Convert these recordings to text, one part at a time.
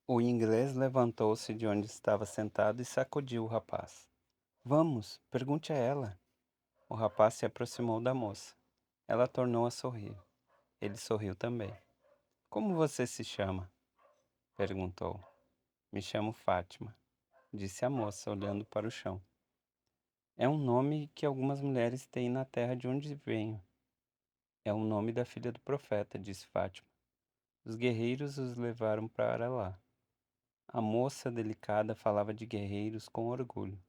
O inglês levantou-se de onde estava sentado e sacudiu o rapaz. Vamos, pergunte a ela. O rapaz se aproximou da moça. Ela tornou a sorrir. Ele sorriu também. Como você se chama? Perguntou. Me chamo Fátima, disse a moça, olhando para o chão. É um nome que algumas mulheres têm na terra de onde venho. É o nome da filha do profeta, disse Fátima. Os guerreiros os levaram para lá. A moça delicada falava de guerreiros com orgulho.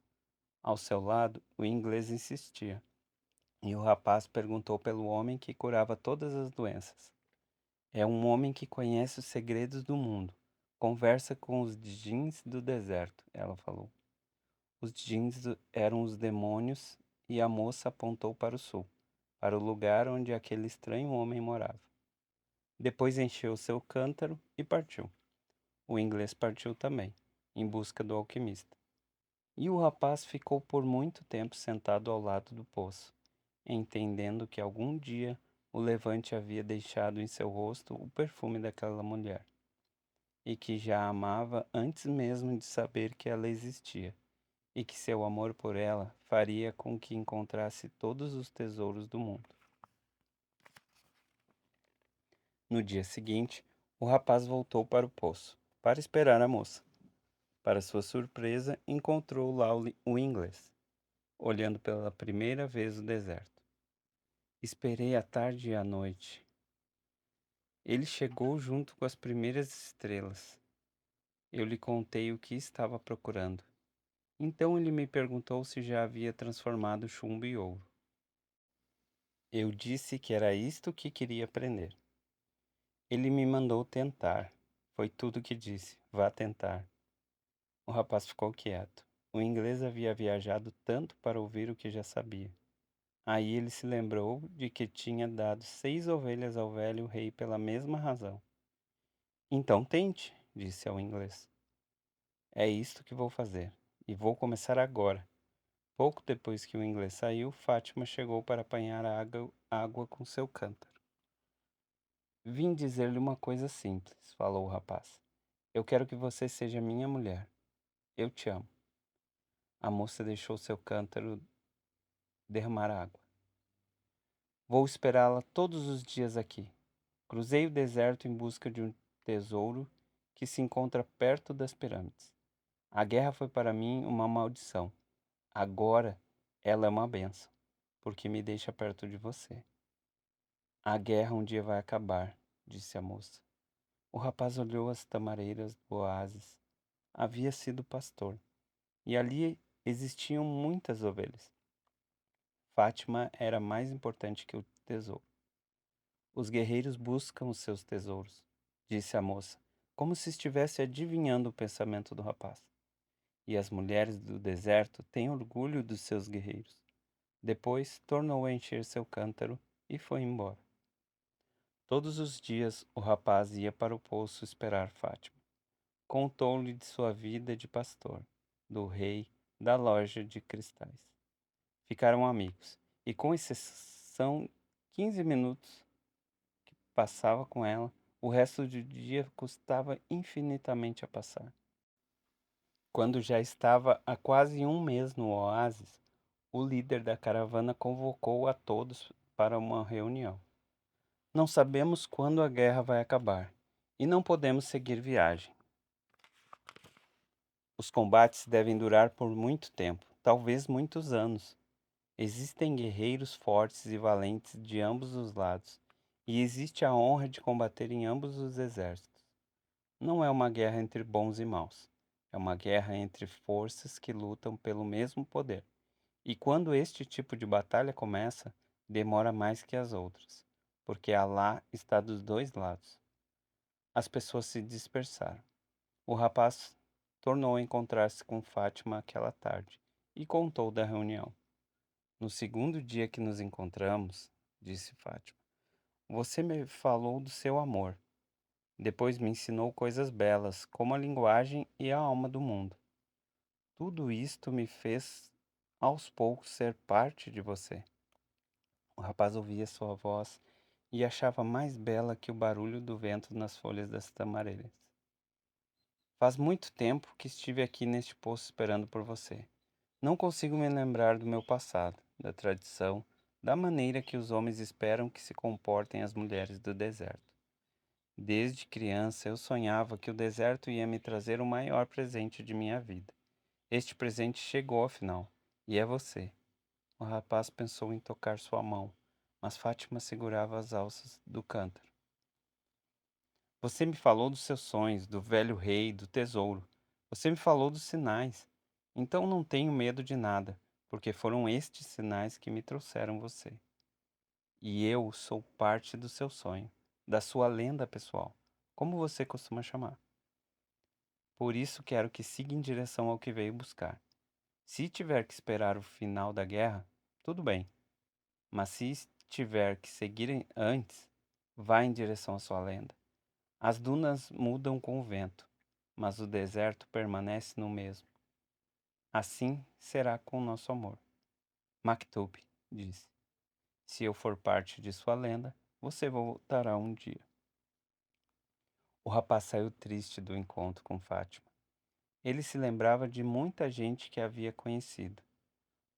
Ao seu lado, o inglês insistia, e o rapaz perguntou pelo homem que curava todas as doenças. É um homem que conhece os segredos do mundo. Conversa com os djinns do deserto, ela falou. Os djinns eram os demônios e a moça apontou para o sul, para o lugar onde aquele estranho homem morava. Depois encheu seu cântaro e partiu. O inglês partiu também, em busca do alquimista. E o rapaz ficou por muito tempo sentado ao lado do poço, entendendo que algum dia o levante havia deixado em seu rosto o perfume daquela mulher, e que já a amava antes mesmo de saber que ela existia, e que seu amor por ela faria com que encontrasse todos os tesouros do mundo. No dia seguinte, o rapaz voltou para o poço, para esperar a moça. Para sua surpresa, encontrou lá o inglês, olhando pela primeira vez o deserto. Esperei a tarde e a noite. Ele chegou junto com as primeiras estrelas. Eu lhe contei o que estava procurando. Então ele me perguntou se já havia transformado chumbo em ouro. Eu disse que era isto que queria aprender. Ele me mandou tentar. Foi tudo que disse. Vá tentar. O rapaz ficou quieto. O inglês havia viajado tanto para ouvir o que já sabia. Aí ele se lembrou de que tinha dado 6 ovelhas ao velho rei pela mesma razão. Então tente, disse ao inglês. É isto que vou fazer, e vou começar agora. Pouco depois que o inglês saiu, Fátima chegou para apanhar a água com seu cântaro. Vim dizer-lhe uma coisa simples, falou o rapaz. Eu quero que você seja minha mulher. Eu te amo. A moça deixou seu cântaro derramar água. Vou esperá-la todos os dias aqui. Cruzei o deserto em busca de um tesouro que se encontra perto das pirâmides. A guerra foi para mim uma maldição. Agora ela é uma benção, porque me deixa perto de você. A guerra um dia vai acabar, disse a moça. O rapaz olhou as tamareiras do oásis. Havia sido pastor, e ali existiam muitas ovelhas. Fátima era mais importante que o tesouro. Os guerreiros buscam os seus tesouros, disse a moça, como se estivesse adivinhando o pensamento do rapaz. E as mulheres do deserto têm orgulho dos seus guerreiros. Depois tornou a encher seu cântaro e foi embora. Todos os dias o rapaz ia para o poço esperar Fátima. Contou-lhe de sua vida de pastor, do rei, da loja de cristais. Ficaram amigos, e com exceção 15 minutos que passava com ela, o resto do dia custava infinitamente a passar. Quando já estava há quase um mês no oásis, o líder da caravana convocou a todos para uma reunião. Não sabemos quando a guerra vai acabar e não podemos seguir viagem. Os combates devem durar por muito tempo, talvez muitos anos. Existem guerreiros fortes e valentes de ambos os lados, e existe a honra de combater em ambos os exércitos. Não é uma guerra entre bons e maus, é uma guerra entre forças que lutam pelo mesmo poder. E quando este tipo de batalha começa, demora mais que as outras, porque Alá está dos dois lados. As pessoas se dispersaram. O rapaz tornou a encontrar-se com Fátima aquela tarde e contou da reunião. No segundo dia que nos encontramos, disse Fátima, você me falou do seu amor. Depois me ensinou coisas belas, como a linguagem e a alma do mundo. Tudo isto me fez, aos poucos, ser parte de você. O rapaz ouvia sua voz e achava mais bela que o barulho do vento nas folhas das tamareiras. Faz muito tempo que estive aqui neste poço esperando por você. Não consigo me lembrar do meu passado, da tradição, da maneira que os homens esperam que se comportem as mulheres do deserto. Desde criança eu sonhava que o deserto ia me trazer o maior presente de minha vida. Este presente chegou afinal, e é você. O rapaz pensou em tocar sua mão, mas Fátima segurava as alças do cântaro. Você me falou dos seus sonhos, do velho rei, do tesouro. Você me falou dos sinais. Então não tenho medo de nada, porque foram estes sinais que me trouxeram você. E eu sou parte do seu sonho, da sua lenda pessoal, como você costuma chamar. Por isso quero que siga em direção ao que veio buscar. Se tiver que esperar o final da guerra, tudo bem, mas se tiver que seguir antes, vá em direção à sua lenda. As dunas mudam com o vento, mas o deserto permanece no mesmo. Assim será com o nosso amor. Maktub disse: Se eu for parte de sua lenda, você voltará um dia. O rapaz saiu triste do encontro com Fátima. Ele se lembrava de muita gente que havia conhecido.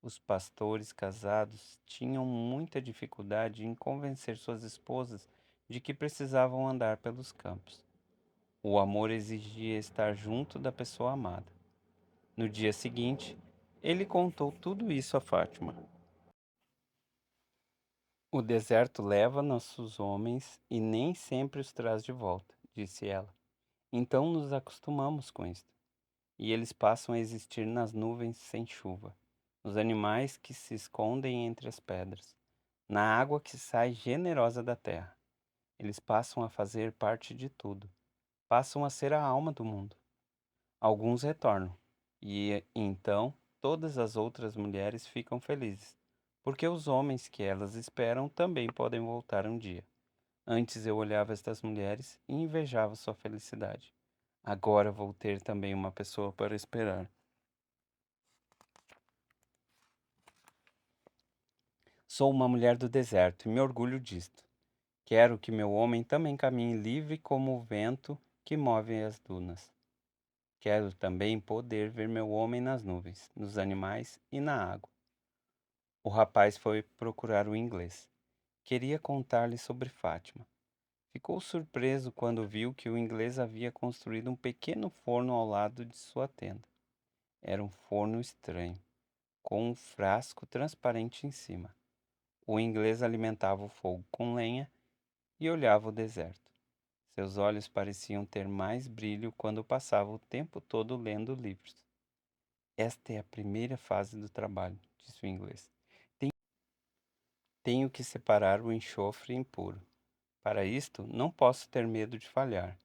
Os pastores casados tinham muita dificuldade em convencer suas esposas de que precisavam andar pelos campos. O amor exigia estar junto da pessoa amada. No dia seguinte, ele contou tudo isso a Fátima. O deserto leva nossos homens e nem sempre os traz de volta, disse ela. Então nos acostumamos com isto. E eles passam a existir nas nuvens sem chuva, nos animais que se escondem entre as pedras, na água que sai generosa da terra. Eles passam a fazer parte de tudo, passam a ser a alma do mundo. Alguns retornam, e então todas as outras mulheres ficam felizes, porque os homens que elas esperam também podem voltar um dia. Antes eu olhava estas mulheres e invejava sua felicidade. Agora vou ter também uma pessoa para esperar. Sou uma mulher do deserto e me orgulho disto. Quero que meu homem também caminhe livre como o vento que move as dunas. Quero também poder ver meu homem nas nuvens, nos animais e na água. O rapaz foi procurar o inglês. Queria contar-lhe sobre Fátima. Ficou surpreso quando viu que o inglês havia construído um pequeno forno ao lado de sua tenda. Era um forno estranho, com um frasco transparente em cima. O inglês alimentava o fogo com lenha e olhava o deserto. Seus olhos pareciam ter mais brilho quando passava o tempo todo lendo livros. Esta é a primeira fase do trabalho, disse o inglês. Tenho que separar o enxofre impuro. Para isto, não posso ter medo de falhar.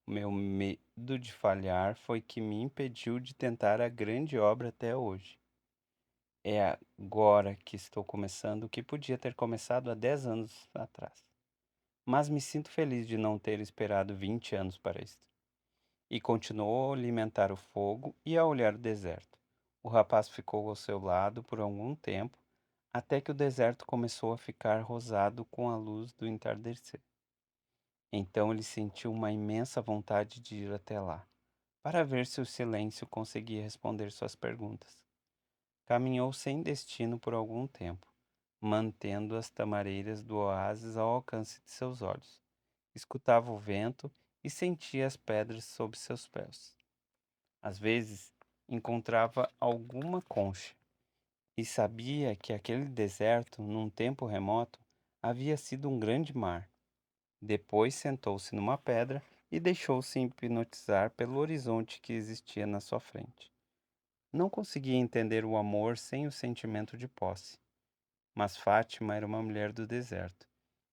O meu medo de falhar foi que me impediu de tentar a grande obra até hoje. É agora que estou começando o que podia ter começado há 10 anos atrás. Mas me sinto feliz de não ter esperado 20 anos para isto. E continuou a alimentar o fogo e a olhar o deserto. O rapaz ficou ao seu lado por algum tempo, até que o deserto começou a ficar rosado com a luz do entardecer. Então ele sentiu uma imensa vontade de ir até lá, para ver se o silêncio conseguia responder suas perguntas. Caminhou sem destino por algum tempo, mantendo as tamareiras do oásis ao alcance de seus olhos. Escutava o vento e sentia as pedras sob seus pés. Às vezes, encontrava alguma concha e sabia que aquele deserto, num tempo remoto, havia sido um grande mar. Depois sentou-se numa pedra e deixou-se hipnotizar pelo horizonte que existia na sua frente. Não conseguia entender o amor sem o sentimento de posse, mas Fátima era uma mulher do deserto,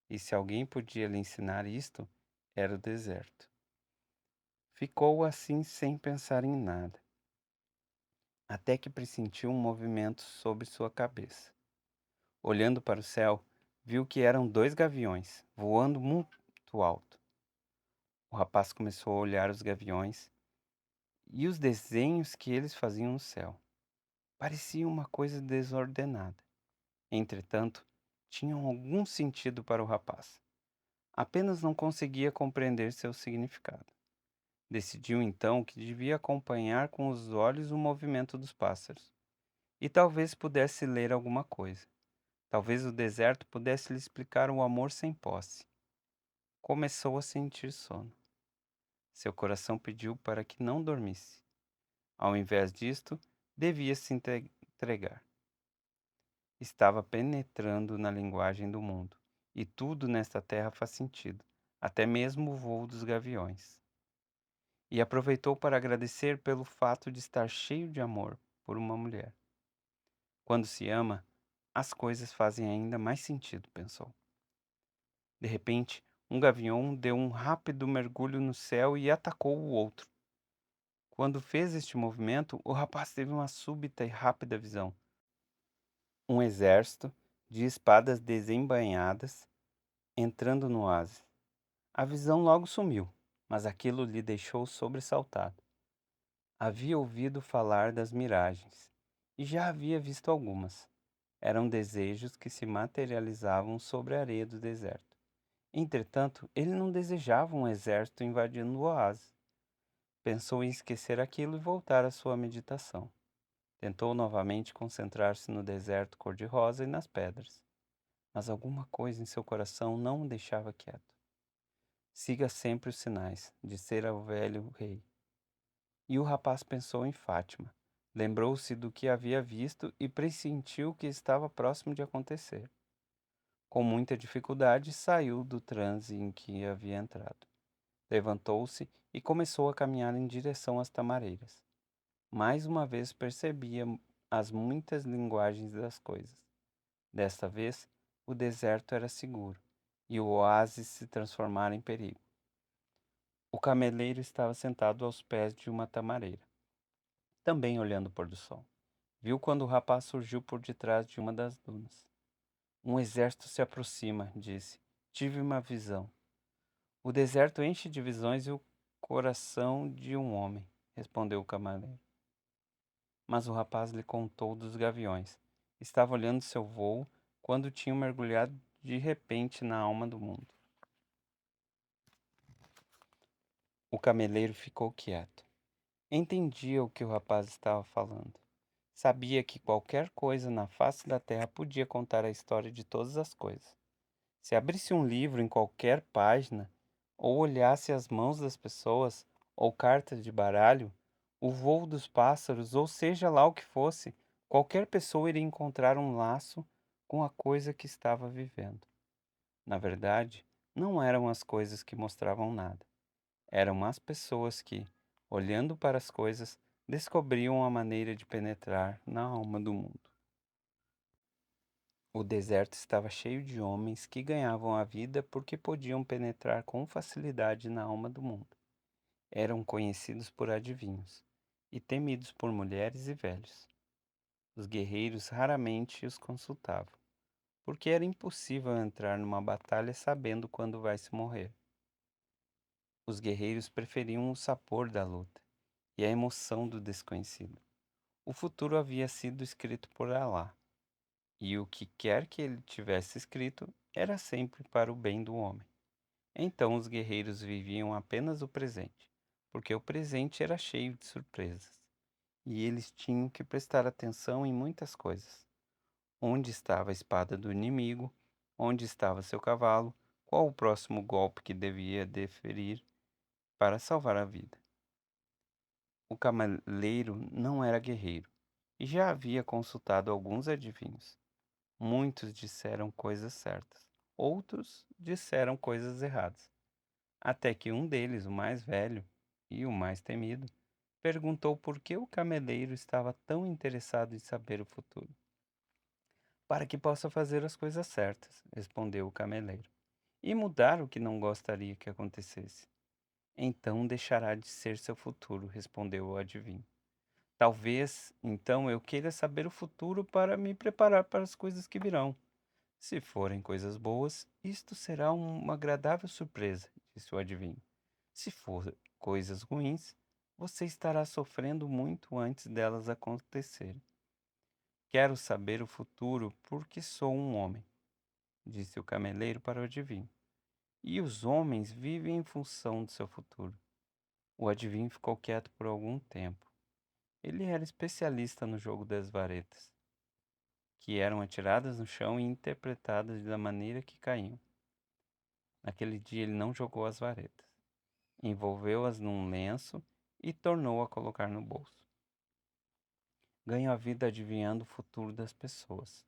e se alguém podia lhe ensinar isto, era o deserto. Ficou assim sem pensar em nada, até que pressentiu um movimento sobre sua cabeça. Olhando para o céu, viu que eram dois gaviões, voando muito alto. O rapaz começou a olhar os gaviões e os desenhos que eles faziam no céu. Parecia uma coisa desordenada. Entretanto, tinham algum sentido para o rapaz. Apenas não conseguia compreender seu significado. Decidiu então que devia acompanhar com os olhos o movimento dos pássaros, e talvez pudesse ler alguma coisa. Talvez o deserto pudesse lhe explicar o amor sem posse. Começou a sentir sono. Seu coração pediu para que não dormisse. Ao invés disto, devia se entregar. Estava penetrando na linguagem do mundo, e tudo nesta terra faz sentido, até mesmo o voo dos gaviões. E aproveitou para agradecer pelo fato de estar cheio de amor por uma mulher. Quando se ama, as coisas fazem ainda mais sentido, pensou. De repente, um gavião deu um rápido mergulho no céu e atacou o outro. Quando fez este movimento, o rapaz teve uma súbita e rápida visão. Um exército de espadas desembainhadas entrando no oásis. A visão logo sumiu, mas aquilo lhe deixou sobressaltado. Havia ouvido falar das miragens e já havia visto algumas. Eram desejos que se materializavam sobre a areia do deserto. Entretanto, ele não desejava um exército invadindo o oásis. Pensou em esquecer aquilo e voltar à sua meditação. Tentou novamente concentrar-se no deserto cor-de-rosa e nas pedras, mas alguma coisa em seu coração não o deixava quieto. Siga sempre os sinais, dissera o velho rei. E o rapaz pensou em Fátima. Lembrou-se do que havia visto e pressentiu que estava próximo de acontecer. Com muita dificuldade, saiu do transe em que havia entrado. Levantou-se e começou a caminhar em direção às tamareiras. Mais uma vez percebia as muitas linguagens das coisas. Desta vez, o deserto era seguro e o oásis se transformara em perigo. O cameleiro estava sentado aos pés de uma tamareira, também olhando o pôr do sol. Viu quando o rapaz surgiu por detrás de uma das dunas. Um exército se aproxima, disse. Tive uma visão. O deserto enche de visões e o coração de um homem, respondeu o camaleiro. Mas o rapaz lhe contou dos gaviões. Estava olhando seu vôo quando tinham mergulhado de repente na alma do mundo. O cameleiro ficou quieto. Entendia o que o rapaz estava falando. Sabia que qualquer coisa na face da terra podia contar a história de todas as coisas. Se abrisse um livro em qualquer página, ou olhasse as mãos das pessoas, ou cartas de baralho, o voo dos pássaros, ou seja lá o que fosse, qualquer pessoa iria encontrar um laço com a coisa que estava vivendo. Na verdade, não eram as coisas que mostravam nada. Eram as pessoas que, olhando para as coisas, descobriam a maneira de penetrar na alma do mundo. O deserto estava cheio de homens que ganhavam a vida porque podiam penetrar com facilidade na alma do mundo. Eram conhecidos por adivinhos e temidos por mulheres e velhos. Os guerreiros raramente os consultavam, porque era impossível entrar numa batalha sabendo quando vai se morrer. Os guerreiros preferiam o sabor da luta e a emoção do desconhecido. O futuro havia sido escrito por Alá, e o que quer que ele tivesse escrito era sempre para o bem do homem. Então os guerreiros viviam apenas o presente, porque o presente era cheio de surpresas, e eles tinham que prestar atenção em muitas coisas. Onde estava a espada do inimigo? Onde estava seu cavalo? Qual o próximo golpe que devia deferir para salvar a vida? O camaleiro não era guerreiro, e já havia consultado alguns adivinhos. Muitos disseram coisas certas, outros disseram coisas erradas. Até que um deles, o mais velho e o mais temido, perguntou por que o cameleiro estava tão interessado em saber o futuro. Para que possa fazer as coisas certas, respondeu o cameleiro, e mudar o que não gostaria que acontecesse. Então deixará de ser seu futuro, respondeu o adivinho. Talvez, então, eu queira saber o futuro para me preparar para as coisas que virão. Se forem coisas boas, isto será uma agradável surpresa, disse o adivinho. Se for coisas ruins, você estará sofrendo muito antes delas acontecerem. Quero saber o futuro porque sou um homem, disse o cameleiro para o adivinho. E os homens vivem em função do seu futuro. O adivinho ficou quieto por algum tempo. Ele era especialista no jogo das varetas, que eram atiradas no chão e interpretadas da maneira que caíam. Naquele dia ele não jogou as varetas, envolveu-as num lenço e tornou a colocar no bolso. Ganho a vida adivinhando o futuro das pessoas.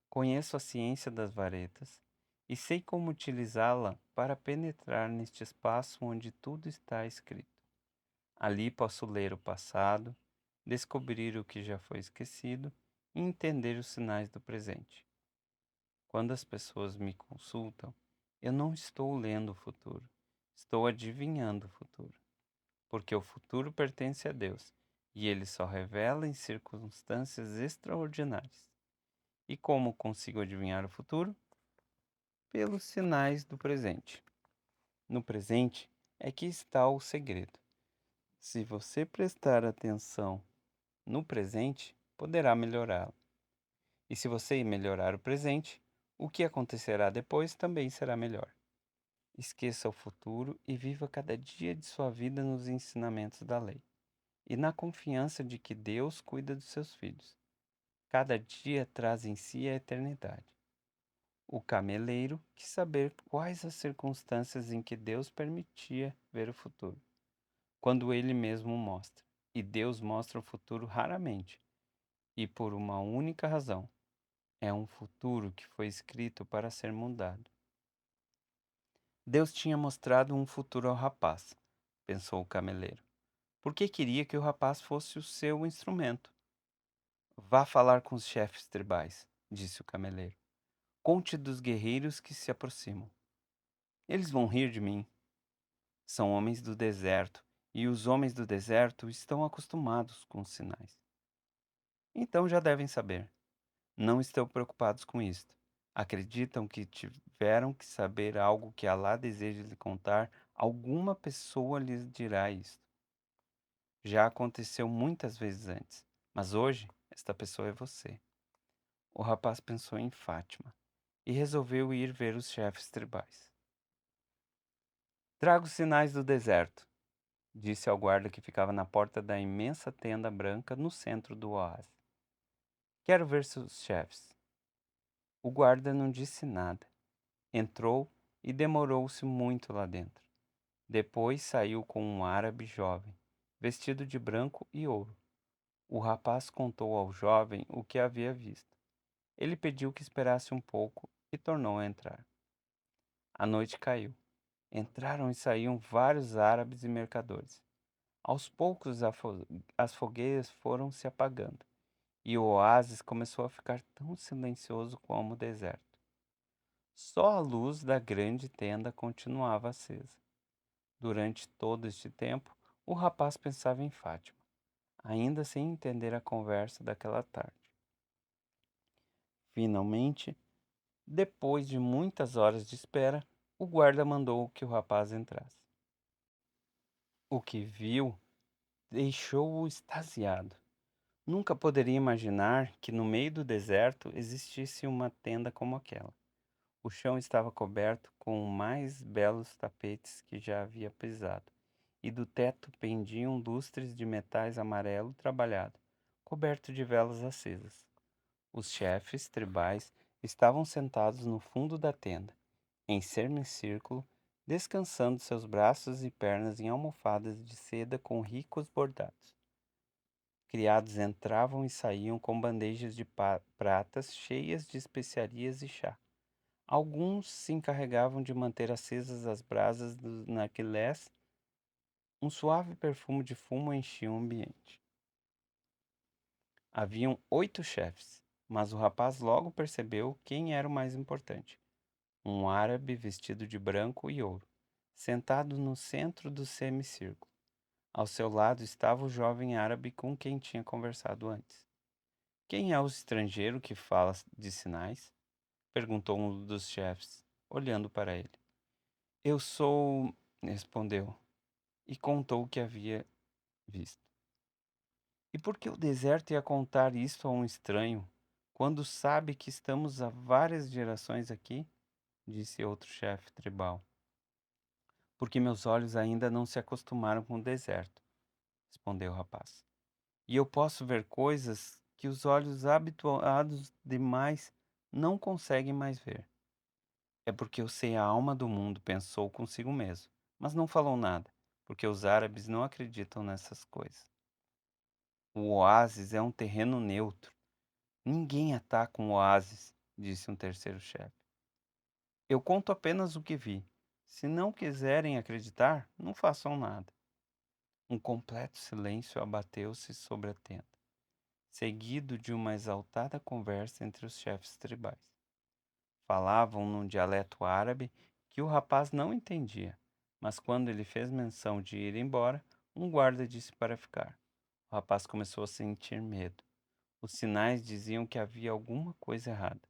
Conheço a ciência das varetas e sei como utilizá-la para penetrar neste espaço onde tudo está escrito. Ali posso ler o passado, descobrir o que já foi esquecido e entender os sinais do presente. Quando as pessoas me consultam, eu não estou lendo o futuro, estou adivinhando o futuro, porque o futuro pertence a Deus e ele só revela em circunstâncias extraordinárias. E como consigo adivinhar o futuro? Pelos sinais do presente. No presente é que está o segredo. Se você prestar atenção no presente, poderá melhorá-lo. E se você melhorar o presente, o que acontecerá depois também será melhor. Esqueça o futuro e viva cada dia de sua vida nos ensinamentos da lei e na confiança de que Deus cuida dos seus filhos. Cada dia traz em si a eternidade. O cameleiro quis saber quais as circunstâncias em que Deus permitia ver o futuro, quando ele mesmo mostra. E Deus mostra o futuro raramente, e por uma única razão: é um futuro que foi escrito para ser mudado. Deus tinha mostrado um futuro ao rapaz, pensou o cameleiro, porque queria que o rapaz fosse o seu instrumento. Vá falar com os chefes tribais, disse o cameleiro. Conte dos guerreiros que se aproximam. Eles vão rir de mim. São homens do deserto, e os homens do deserto estão acostumados com os sinais. Então já devem saber. Não estão preocupados com isto. Acreditam que tiveram que saber algo que Alá deseja lhe contar, alguma pessoa lhes dirá isto. Já aconteceu muitas vezes antes, mas hoje esta pessoa é você. O rapaz pensou em Fátima e resolveu ir ver os chefes tribais. Traga os sinais do deserto, disse ao guarda que ficava na porta da imensa tenda branca no centro do oásis. Quero ver seus chefes. O guarda não disse nada. Entrou e demorou-se muito lá dentro. Depois saiu com um árabe jovem, vestido de branco e ouro. O rapaz contou ao jovem o que havia visto. Ele pediu que esperasse um pouco e tornou a entrar. A noite caiu. Entraram e saíam vários árabes e mercadores. Aos poucos as fogueiras foram se apagando e o oásis começou a ficar tão silencioso como o deserto. Só a luz da grande tenda continuava acesa. Durante todo este tempo, o rapaz pensava em Fátima, ainda sem entender a conversa daquela tarde. Finalmente, depois de muitas horas de espera, o guarda mandou que o rapaz entrasse. O que viu deixou-o extasiado. Nunca poderia imaginar que no meio do deserto existisse uma tenda como aquela. O chão estava coberto com os mais belos tapetes que já havia pisado, e do teto pendiam lustres de metais amarelo trabalhado, coberto de velas acesas. Os chefes tribais estavam sentados no fundo da tenda, em semicírculo, descansando seus braços e pernas em almofadas de seda com ricos bordados. Criados entravam e saíam com bandejas de pratas cheias de especiarias e chá. Alguns se encarregavam de manter acesas as brasas dos narguilés. Um suave perfume de fumo enchia o ambiente. Haviam 8 chefes, mas o rapaz logo percebeu quem era o mais importante. Um árabe vestido de branco e ouro, sentado no centro do semicírculo. Ao seu lado estava o jovem árabe com quem tinha conversado antes. Quem é o estrangeiro que fala de sinais? Perguntou um dos chefes, olhando para ele. Eu sou, respondeu, e contou o que havia visto. E por que o deserto ia contar isto a um estranho, quando sabe que estamos há várias gerações aqui? Disse outro chefe tribal. Porque meus olhos ainda não se acostumaram com o deserto, respondeu o rapaz. E eu posso ver coisas que os olhos habituados demais não conseguem mais ver. É porque eu sei a alma do mundo, pensou consigo mesmo, mas não falou nada, porque os árabes não acreditam nessas coisas. O oásis é um terreno neutro. Ninguém ataca um oásis, disse um terceiro chefe. Eu conto apenas o que vi. Se não quiserem acreditar, não façam nada. Um completo silêncio abateu-se sobre a tenda, seguido de uma exaltada conversa entre os chefes tribais. Falavam num dialeto árabe que o rapaz não entendia, mas quando ele fez menção de ir embora, um guarda disse para ficar. O rapaz começou a sentir medo. Os sinais diziam que havia alguma coisa errada.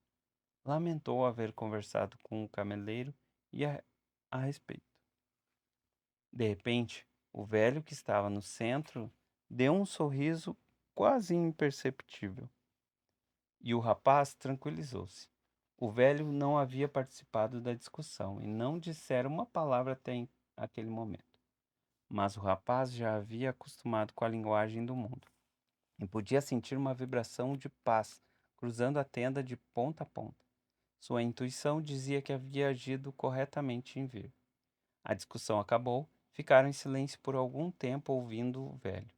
Lamentou haver conversado com o cameleiro e a respeito. De repente, o velho que estava no centro deu um sorriso quase imperceptível e o rapaz tranquilizou-se. O velho não havia participado da discussão e não dissera uma palavra aquele momento. Mas o rapaz já havia acostumado com a linguagem do mundo e podia sentir uma vibração de paz cruzando a tenda de ponta a ponta. Sua intuição dizia que havia agido corretamente em vir. A discussão acabou, ficaram em silêncio por algum tempo ouvindo o velho.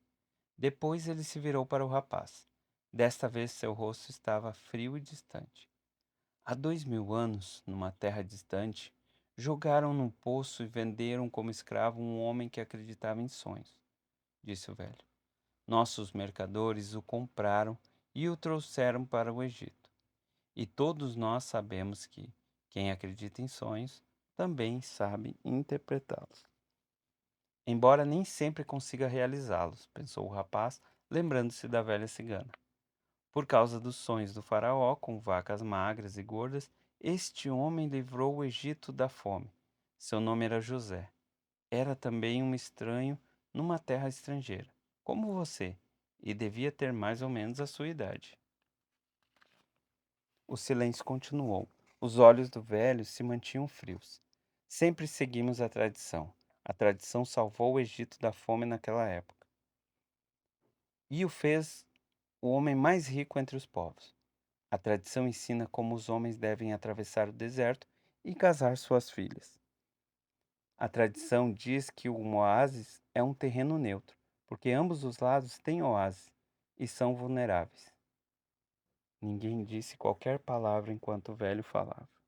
Depois ele se virou para o rapaz. Desta vez seu rosto estava frio e distante. Há 2000 anos, numa terra distante, jogaram num poço e venderam como escravo um homem que acreditava em sonhos, disse o velho. Nossos mercadores o compraram e o trouxeram para o Egito. E todos nós sabemos que quem acredita em sonhos também sabe interpretá-los. Embora nem sempre consiga realizá-los, pensou o rapaz, lembrando-se da velha cigana. Por causa dos sonhos do faraó, com vacas magras e gordas, este homem livrou o Egito da fome. Seu nome era José. Era também um estranho numa terra estrangeira, como você, e devia ter mais ou menos a sua idade. O silêncio continuou. Os olhos do velho se mantinham frios. Sempre seguimos a tradição. A tradição salvou o Egito da fome naquela época e o fez o homem mais rico entre os povos. A tradição ensina como os homens devem atravessar o deserto e casar suas filhas. A tradição diz que um oásis é um terreno neutro, porque ambos os lados têm oásis e são vulneráveis. Ninguém disse qualquer palavra enquanto o velho falava.